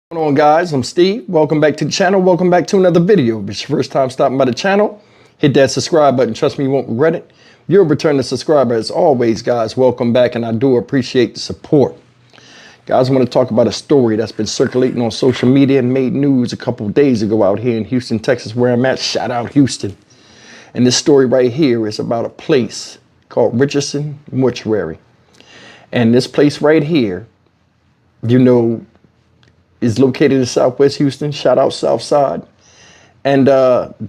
What's going on, guys? I'm Steve. Welcome back to the channel. Welcome back to another video. If it's your first time stopping by the channel, hit that subscribe button. Trust me, you won't regret it. If you're a returning subscriber, as always, guys, welcome back, and I do appreciate the support. Guys, I want to talk about a story that's been circulating on social media and made news a couple of days ago out here in Houston, Texas, where I'm at. Shout out Houston. And this story right here is about a place called Richardson Mortuary. And this place right here, is located in Southwest Houston. Shout out Southside. And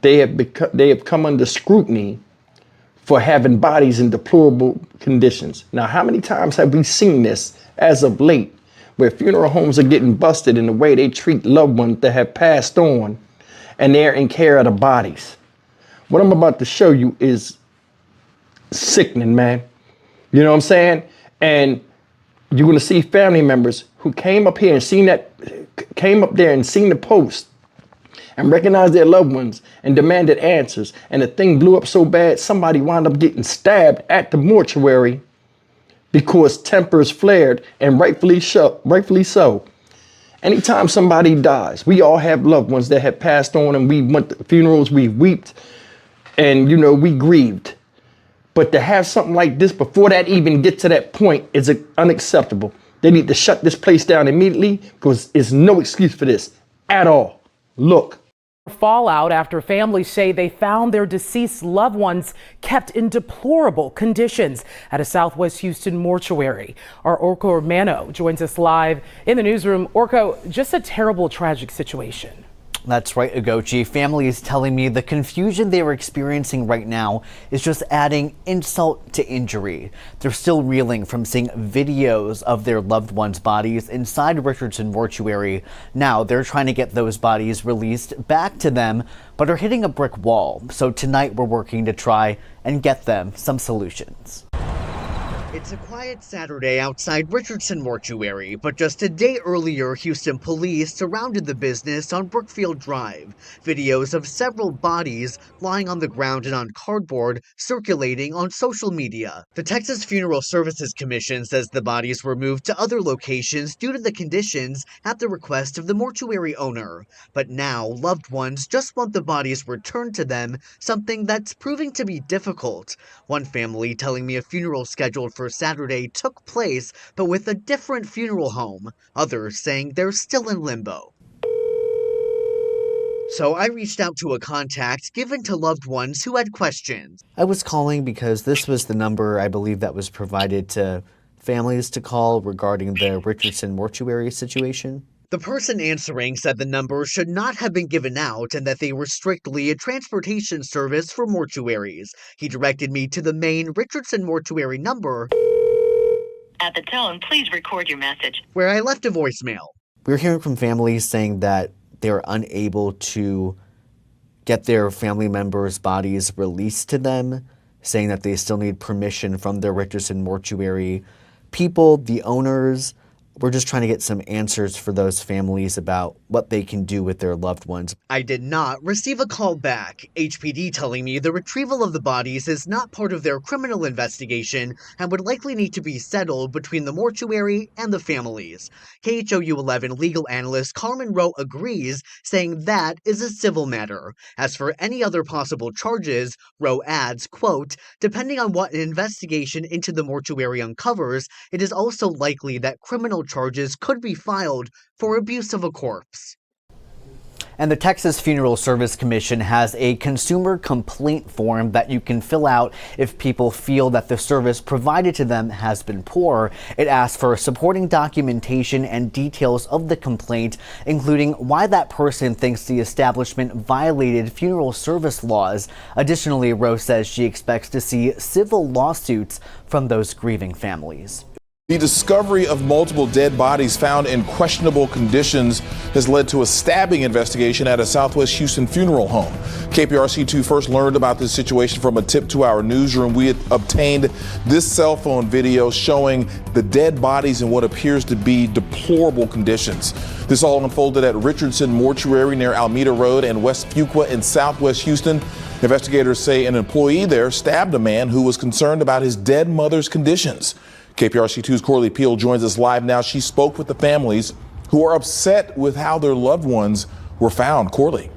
they have come under scrutiny for having bodies in deplorable conditions. Now, how many times have we seen this as of late, where funeral homes are getting busted in the way they treat loved ones that have passed on, and they're in care of the bodies? What I'm about to show you is sickening, man. You know what I'm saying? And you're gonna see family members who came up there and seen the post and recognized their loved ones and demanded answers. And the thing blew up so bad, somebody wound up getting stabbed at the mortuary because tempers flared, and rightfully so. Anytime somebody dies, we all have loved ones that have passed on, and we went to funerals, we wept, and we grieved. But to have something like this before that even get to that point is unacceptable. They need to shut this place down immediately, because there's no excuse for this at all. Look. Fallout after families say they found their deceased loved ones kept in deplorable conditions at a Southwest Houston mortuary. Our Orko Mano joins us live in the newsroom. Orko, just a terrible, tragic situation. That's right, Agochi. Family is telling me the confusion they are experiencing right now is just adding insult to injury. They're still reeling from seeing videos of their loved ones' bodies inside Richardson Mortuary. Now they're trying to get those bodies released back to them, but are hitting a brick wall. So tonight we're working to try and get them some solutions. It's a quiet Saturday outside Richardson Mortuary, but just a day earlier, Houston police surrounded the business on Brookfield Drive. Videos of several bodies lying on the ground and on cardboard circulating on social media. The Texas Funeral Services Commission says the bodies were moved to other locations due to the conditions at the request of the mortuary owner. But now, loved ones just want the bodies returned to them, something that's proving to be difficult. One family telling me a funeral scheduled for Saturday took place, but with a different funeral home. Others saying they're still in limbo. So I reached out to a contact given to loved ones who had questions. I was calling because this was the number I believe that was provided to families to call regarding the Richardson mortuary situation. The person answering said the number should not have been given out and that they were strictly a transportation service for mortuaries. He directed me to the main Richardson mortuary number. At the tone, please record your message. Where I left a voicemail. We're hearing from families saying that they're unable to get their family members' bodies released to them, saying that they still need permission from the Richardson mortuary people, the owners. We're just trying to get some answers for those families about what they can do with their loved ones. I did not receive a call back. HPD telling me the retrieval of the bodies is not part of their criminal investigation and would likely need to be settled between the mortuary and the families. KHOU 11 legal analyst Carmen Rowe agrees, saying that is a civil matter. As for any other possible charges, Rowe adds, quote, depending on what an investigation into the mortuary uncovers, it is also likely that criminal charges could be filed for abuse of a corpse. And the Texas Funeral Service Commission has a consumer complaint form that you can fill out if people feel that the service provided to them has been poor. It asks for supporting documentation and details of the complaint, including why that person thinks the establishment violated funeral service laws. Additionally, Rose says she expects to see civil lawsuits from those grieving families. The discovery of multiple dead bodies found in questionable conditions has led to a stabbing investigation at a Southwest Houston funeral home. KPRC2 first learned about this situation from a tip to our newsroom. We had obtained this cell phone video showing the dead bodies in what appears to be deplorable conditions. This all unfolded at Richardson Mortuary near Alameda Road and West Fuqua in Southwest Houston. Investigators say an employee there stabbed a man who was concerned about his dead mother's conditions. KPRC2's Corley Peel joins us live now. She spoke with the families who are upset with how their loved ones were found. Corley.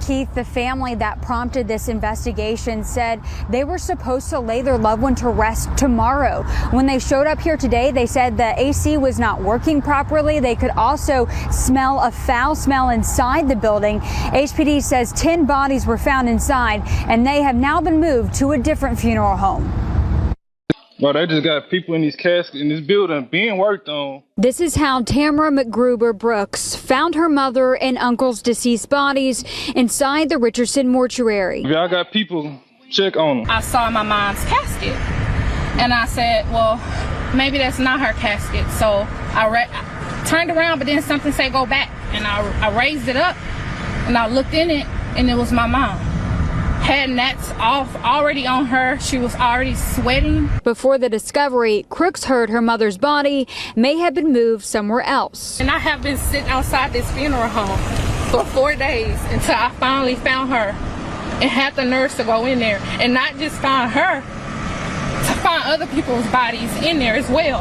Keith, the family that prompted this investigation said they were supposed to lay their loved one to rest tomorrow. When they showed up here today, they said the AC was not working properly. They could also smell a foul smell inside the building. HPD says 10 bodies were found inside, and they have now been moved to a different funeral home. Well, they just got people in these caskets in this building being worked on. This is how Tamara McGruber Brooks found her mother and uncle's deceased bodies inside the Richardson mortuary. Y'all got people, check on them. I saw my mom's casket and I said, well, maybe that's not her casket. So I turned around, but then something said go back, and I raised it up and I looked in it, and it was my mom. Had gnats off already on her. She was already sweating. Before the discovery, crooks heard her mother's body may have been moved somewhere else. And I have been sitting outside this funeral home for 4 days until I finally found her and had the nurse to go in there and not just find her, to find other people's bodies in there as well,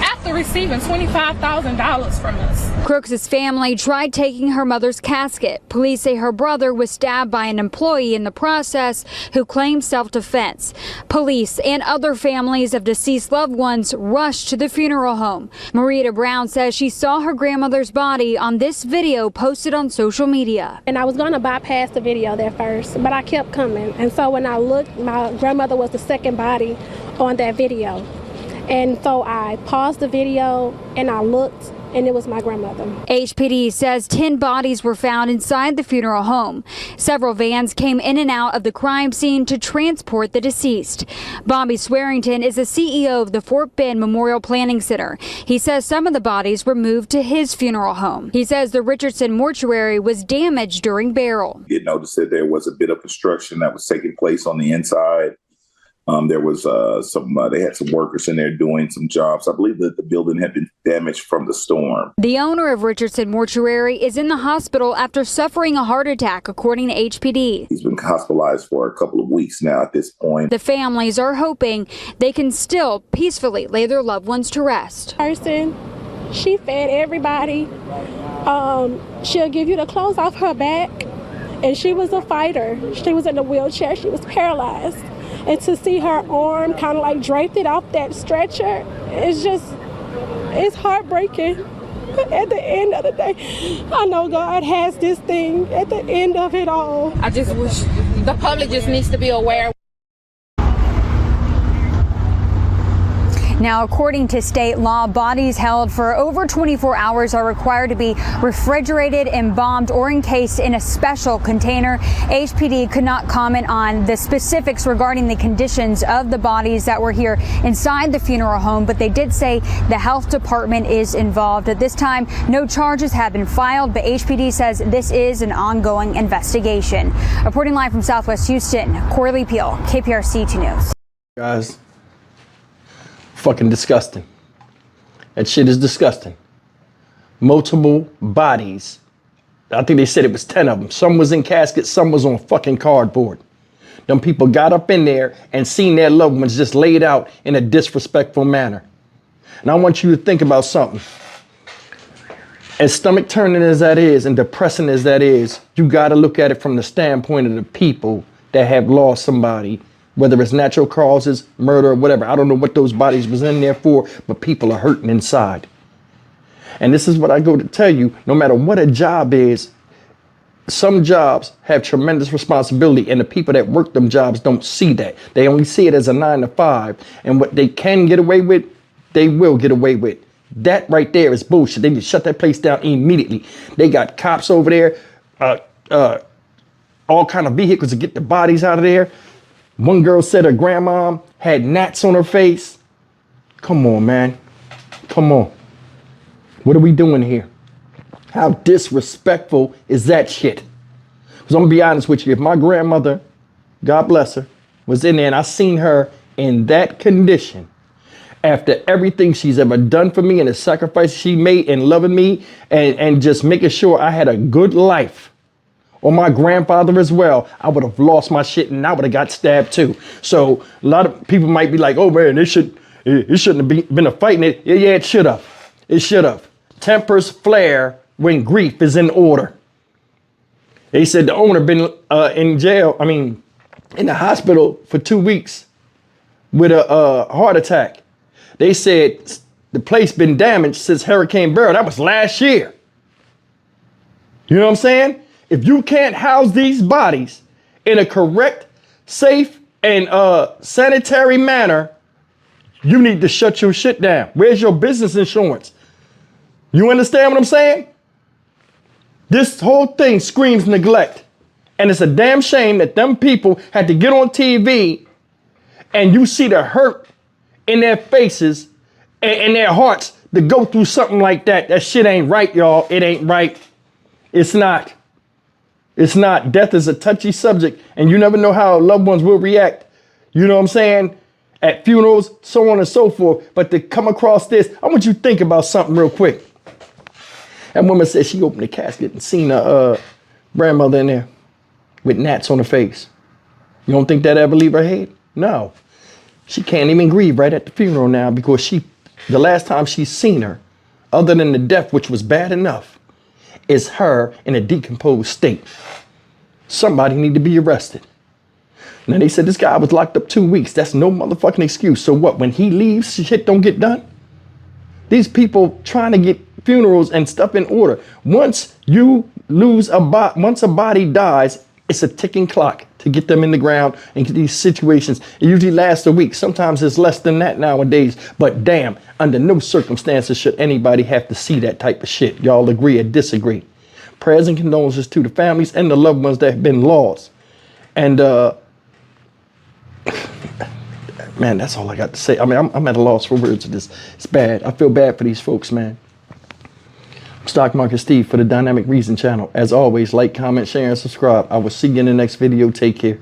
after receiving $25,000 from us. Crooks' family tried taking her mother's casket. Police say her brother was stabbed by an employee in the process who claimed self-defense. Police and other families of deceased loved ones rushed to the funeral home. Marita Brown says she saw her grandmother's body on this video posted on social media. And I was going to bypass the video there first, but I kept coming. And so when I looked, my grandmother was the second body on that video. And so I paused the video and I looked, and it was my grandmother. HPD says 10 bodies were found inside the funeral home. Several vans came in and out of the crime scene to transport the deceased. Bobby Swearington is the CEO of the Fort Bend Memorial Planning Center. He says some of the bodies were moved to his funeral home. He says the Richardson mortuary was damaged during burial. You noticed that there was a bit of construction that was taking place on the inside. There was they had some workers in there doing some jobs. I believe that the building had been damaged from the storm. The owner of Richardson Mortuary is in the hospital after suffering a heart attack, according to HPD. He's been hospitalized for a couple of weeks now at this point. The families are hoping they can still peacefully lay their loved ones to rest. She fed everybody. She'll give you the clothes off her back. And she was a fighter. She was in a wheelchair. She was paralyzed. And to see her arm kind of like draped it off that stretcher, it's heartbreaking. At the end of the day, I know God has this thing at the end of it all. I just wish the public just needs to be aware. Now, according to state law, bodies held for over 24 hours are required to be refrigerated, embalmed, or encased in a special container. HPD could not comment on the specifics regarding the conditions of the bodies that were here inside the funeral home, but they did say the health department is involved. At this time, no charges have been filed, but HPD says this is an ongoing investigation. Reporting live from Southwest Houston, Corley Peel, KPRC 2 News. Guys, fucking disgusting. That shit is disgusting. Multiple bodies. I think they said it was 10 of them. Some was in caskets, some was on fucking cardboard. Them people got up in there and seen their loved ones just laid out in a disrespectful manner. And I want you to think about something. As stomach turning as that is and depressing as that is, you got to look at it from the standpoint of the people that have lost somebody, whether it's natural causes, murder, or whatever. I don't know what those bodies was in there for, but people are hurting inside. And this is what I go to tell you, no matter what a job is, some jobs have tremendous responsibility, and the people that work them jobs don't see that. They only see it as a 9 to 5, and what they can get away with, they will get away with. That right there is bullshit. They just shut that place down immediately. They got cops over there, all kind of vehicles to get the bodies out of there. One girl said her grandma had gnats on her face. Come on, man. Come on. What are we doing here? How disrespectful is that shit? Because I'm going to be honest with you. If my grandmother, God bless her, was in there and I seen her in that condition, after everything she's ever done for me and the sacrifice she made in loving me and just making sure I had a good life, or my grandfather as well, I would have lost my shit and I would have got stabbed too. So a lot of people might be like, oh man, it shouldn't have been a fight. Yeah, it should have. It should have. Tempers flare when grief is in order. They said the owner been in jail, in the hospital for 2 weeks with a heart attack. They said the place been damaged since Hurricane Beryl. That was last year. You know what I'm saying? If you can't house these bodies in a correct, safe, and sanitary manner, you need to shut your shit down. Where's your business insurance? You understand what I'm saying? This whole thing screams neglect. And it's a damn shame that them people had to get on TV and you see the hurt in their faces and in their hearts to go through something like that. That shit ain't right, y'all. It ain't right. It's not. It's not. Death is a touchy subject and you never know how loved ones will react. You know what I'm saying? At funerals, so on and so forth. But to come across this, I want you to think about something real quick. That woman said she opened the casket and seen her grandmother in there with gnats on her face. You don't think that ever leave her head? No. She can't even grieve right at the funeral now because the last time she's seen her, other than the death, which was bad enough, is her in a decomposed state. Somebody need to be arrested. Now they said this guy was locked up 2 weeks. That's no motherfucking excuse. So what, when he leaves, shit don't get done? These people trying to get funerals and stuff in order. Once you lose once a body dies, it's a ticking clock to get them in the ground and get these situations. It usually lasts a week. Sometimes it's less than that nowadays. But damn, under no circumstances should anybody have to see that type of shit. Y'all agree or disagree? Prayers and condolences to the families and the loved ones that have been lost. And man, that's all I got to say. I'm at a loss for words of this. It's bad. I feel bad for these folks, man. Stock Market Steve for the Dynamic Reason channel. As always, like, comment, share, and subscribe. I will see you in the next video. Take care.